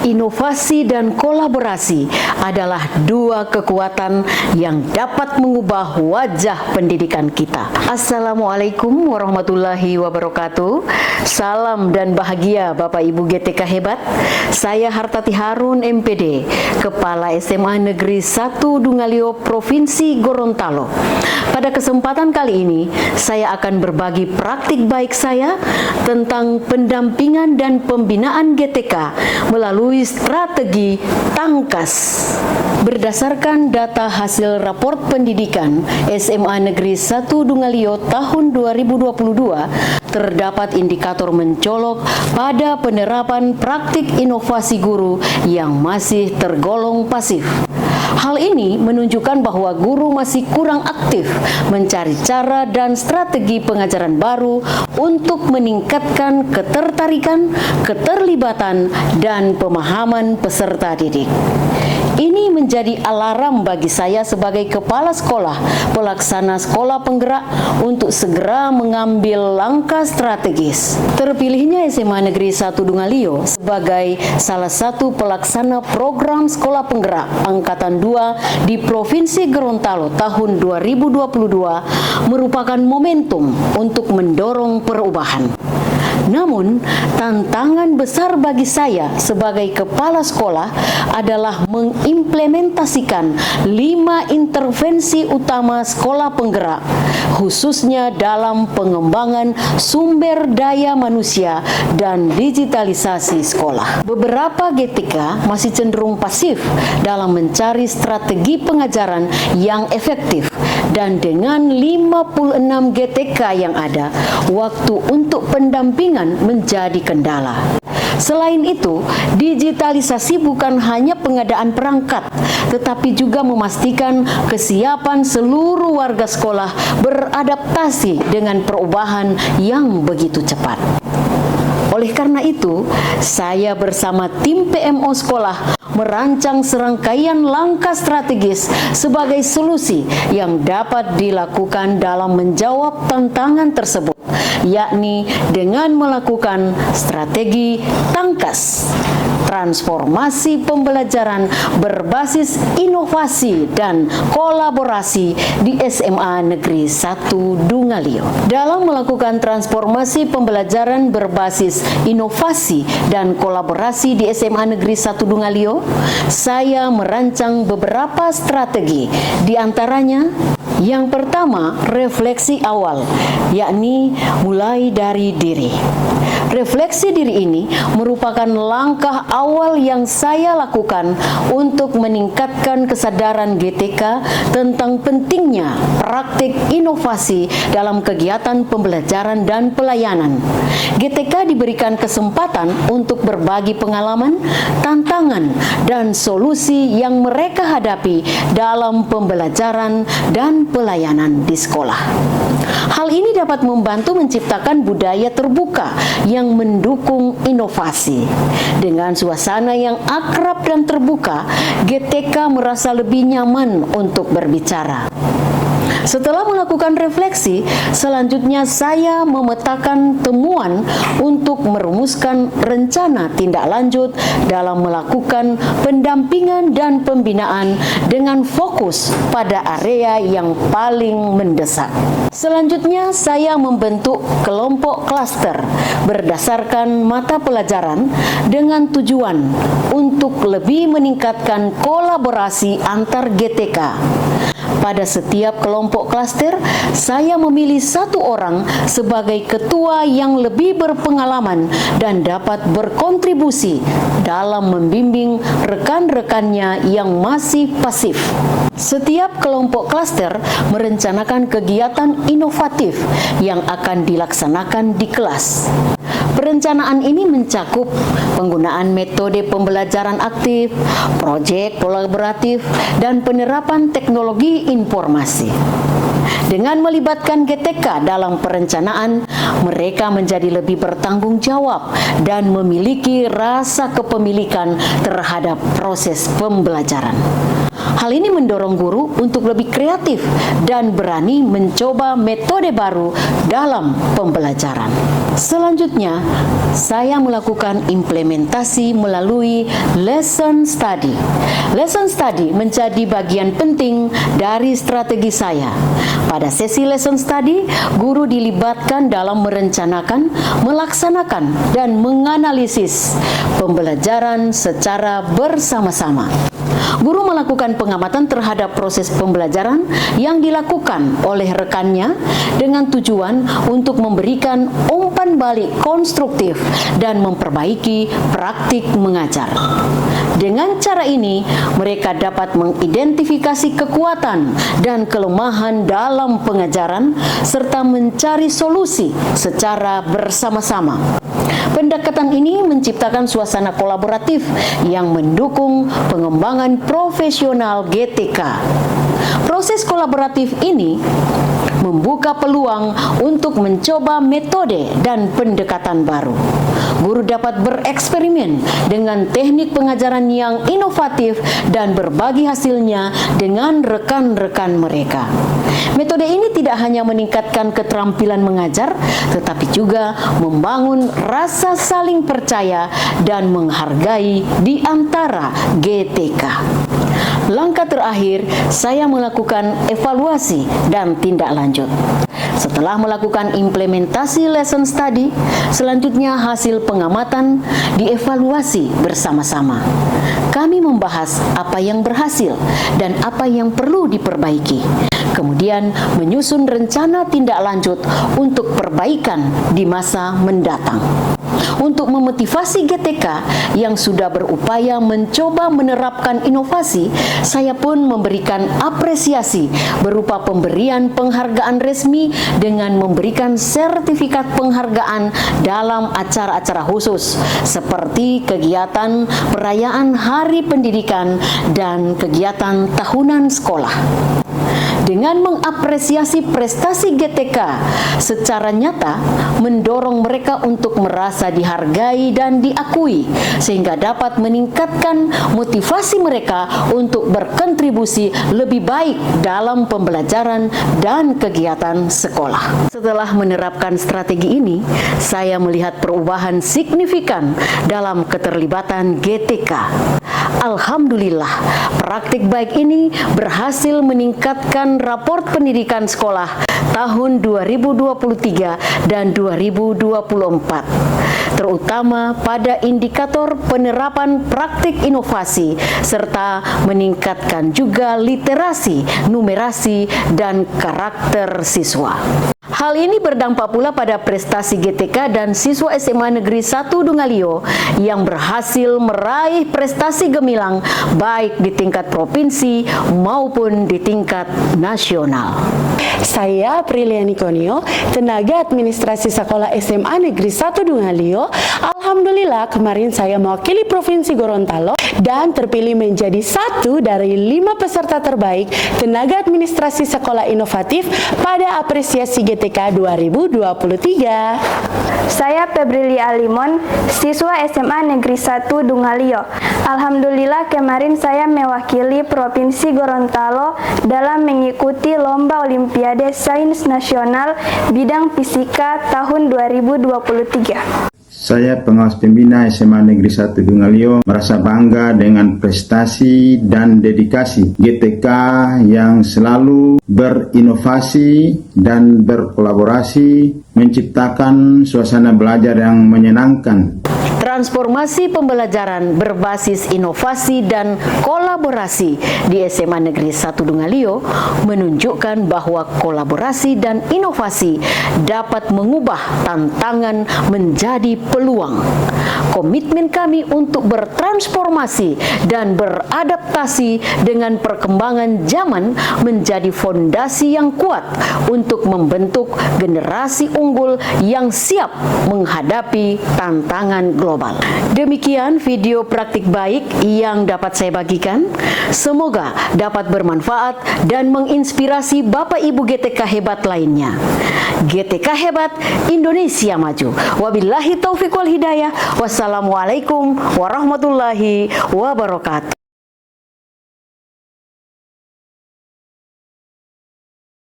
Inovasi dan kolaborasi adalah dua kekuatan yang dapat mengubah wajah pendidikan kita. Assalamualaikum warahmatullahi wabarakatuh. Salam dan bahagia Bapak Ibu GTK hebat. Saya Hartati Harun MPD, Kepala SMA Negeri 1 Dungalio Provinsi Gorontalo. Pada kesempatan kali ini, saya akan berbagi praktik baik saya tentang pendampingan dan pembinaan GTK melalui strategi Tangkas. Berdasarkan data hasil raport pendidikan SMA Negeri 1 Dungalio tahun 2022, terdapat indikator mencolok pada penerapan praktik inovasi guru yang masih tergolong pasif. Hal ini menunjukkan bahwa guru masih kurang aktif mencari cara dan strategi pengajaran baru untuk meningkatkan ketertarikan, keterlibatan, dan pemahaman peserta didik. Ini menjadi alarm bagi saya sebagai kepala sekolah, pelaksana sekolah penggerak untuk segera mengambil langkah strategis. Terpilihnya SMA Negeri 1 Dungalio sebagai salah satu pelaksana program sekolah penggerak Angkatan 2 di Provinsi Gorontalo tahun 2022 merupakan momentum untuk mendorong perubahan. Namun, tantangan besar bagi saya sebagai kepala sekolah adalah mengimplementasikan 5 intervensi utama sekolah penggerak, khususnya dalam pengembangan sumber daya manusia dan digitalisasi sekolah. Beberapa GTK masih cenderung pasif dalam mencari strategi pengajaran yang efektif, dan dengan 56 GTK yang ada, waktu untuk pendampingan menjadi kendala. Selain itu, digitalisasi bukan hanya pengadaan perangkat, tetapi juga memastikan kesiapan seluruh warga sekolah beradaptasi dengan perubahan yang begitu cepat. Oleh karena itu, saya bersama tim PMO sekolah merancang serangkaian langkah strategis sebagai solusi yang dapat dilakukan dalam menjawab tantangan tersebut, yakni dengan melakukan strategi Tangkas, transformasi pembelajaran berbasis inovasi dan kolaborasi di SMA Negeri 1 Dungalio. Dalam melakukan transformasi pembelajaran berbasis inovasi dan kolaborasi di SMA Negeri 1 Dungalio, saya merancang beberapa strategi, di antaranya yang pertama, refleksi awal, yakni mulai dari diri. Refleksi diri ini merupakan langkah awal yang saya lakukan untuk meningkatkan kesadaran GTK tentang pentingnya praktik inovasi dalam kegiatan pembelajaran dan pelayanan. GTK diberikan kesempatan untuk berbagi pengalaman, tantangan, dan solusi yang mereka hadapi dalam pembelajaran dan pelayanan di sekolah. Hal ini dapat membantu menciptakan budaya terbuka yang mendukung inovasi. Dengan suasana yang akrab dan terbuka, GTK merasa lebih nyaman untuk berbicara. Setelah melakukan refleksi, selanjutnya saya memetakan temuan untuk merumuskan rencana tindak lanjut dalam melakukan pendampingan dan pembinaan dengan fokus pada area yang paling mendesak. Selanjutnya, saya membentuk kelompok klaster berdasarkan mata pelajaran dengan tujuan untuk lebih meningkatkan kolaborasi antar GTK. Pada setiap kelompok klaster, saya memilih satu orang sebagai ketua yang lebih berpengalaman dan dapat berkontribusi dalam membimbing rekan-rekannya yang masih pasif. Setiap kelompok klaster merencanakan kegiatan inovatif yang akan dilaksanakan di kelas. Perencanaan ini mencakup penggunaan metode pembelajaran aktif, proyek kolaboratif, dan penerapan teknologi informasi. Dengan melibatkan GTK dalam perencanaan, mereka menjadi lebih bertanggung jawab dan memiliki rasa kepemilikan terhadap proses pembelajaran. Hal ini mendorong guru untuk lebih kreatif dan berani mencoba metode baru dalam pembelajaran. Selanjutnya, saya melakukan implementasi melalui lesson study. Lesson study menjadi bagian penting dari strategi saya. Pada sesi lesson study, guru dilibatkan dalam merencanakan, melaksanakan, dan menganalisis pembelajaran secara bersama-sama. Guru melakukan pengamatan terhadap proses pembelajaran yang dilakukan oleh rekannya dengan tujuan untuk memberikan umpan balik konstruktif dan memperbaiki praktik mengajar. Dengan cara ini, mereka dapat mengidentifikasi kekuatan dan kelemahan dalam pengajaran serta mencari solusi secara bersama-sama. Pendekatan ini menciptakan suasana kolaboratif yang mendukung pengembangan profesional GTK. Proses kolaboratif ini membuka peluang untuk mencoba metode dan pendekatan baru. Guru dapat bereksperimen dengan teknik pengajaran yang inovatif dan berbagi hasilnya dengan rekan-rekan mereka. Metode ini tidak hanya meningkatkan keterampilan mengajar, tetapi juga membangun rasa saling percaya dan menghargai di antara GTK. Langkah terakhir, saya melakukan evaluasi dan tindak lanjut. Setelah melakukan implementasi lesson study, selanjutnya hasil pengamatan dievaluasi bersama-sama. Kami membahas apa yang berhasil dan apa yang perlu diperbaiki. Kemudian menyusun rencana tindak lanjut untuk perbaikan di masa mendatang. Untuk memotivasi GTK yang sudah berupaya mencoba menerapkan inovasi, saya pun memberikan apresiasi berupa pemberian penghargaan resmi dengan memberikan sertifikat penghargaan dalam acara-acara khusus seperti kegiatan perayaan Hari Pendidikan dan kegiatan tahunan sekolah. Dengan mengapresiasi prestasi GTK secara nyata, mendorong mereka untuk merasa dihargai dan diakui, sehingga dapat meningkatkan motivasi mereka untuk berkontribusi lebih baik dalam pembelajaran dan kegiatan sekolah. Setelah menerapkan strategi ini, saya melihat perubahan signifikan dalam keterlibatan GTK. Alhamdulillah, praktik baik ini berhasil meningkatkan raport pendidikan sekolah tahun 2023 dan 2024, terutama pada indikator penerapan praktik inovasi serta meningkatkan juga literasi, numerasi, dan karakter siswa. Hal ini berdampak pula pada prestasi GTK dan siswa SMA Negeri 1 Dungalio yang berhasil meraih prestasi gemilang baik di tingkat provinsi maupun di tingkat nasional. Saya Priliani Konio, tenaga administrasi sekolah SMA Negeri 1 Dungalio. Alhamdulillah kemarin saya mewakili Provinsi Gorontalo dan terpilih menjadi satu dari 5 peserta terbaik tenaga administrasi sekolah inovatif pada apresiasi GTK 2023. Saya Febrili Alimon, siswa SMA Negeri 1 Dungalio. Alhamdulillah kemarin saya mewakili Provinsi Gorontalo dalam mengikuti Lomba Olimpiade Sains Nasional bidang Fisika tahun 2023. Saya pengawas pembina SMA Negeri 1 Dungalio merasa bangga dengan prestasi dan dedikasi GTK yang selalu berinovasi dan berkolaborasi menciptakan suasana belajar yang menyenangkan. Transformasi pembelajaran berbasis inovasi dan kolaborasi di SMA Negeri 1 Dungalio menunjukkan bahwa kolaborasi dan inovasi dapat mengubah tantangan menjadi peluang. Komitmen kami untuk bertransformasi dan beradaptasi dengan perkembangan zaman menjadi fondasi yang kuat untuk membentuk generasi unggul yang siap menghadapi tantangan global. Demikian video praktik baik yang dapat saya bagikan. Semoga dapat bermanfaat dan menginspirasi Bapak Ibu GTK hebat lainnya. GTK hebat, Indonesia maju. Wabillahi taufiq wal hidayah. Wassalamualaikum warahmatullahi wabarakatuh.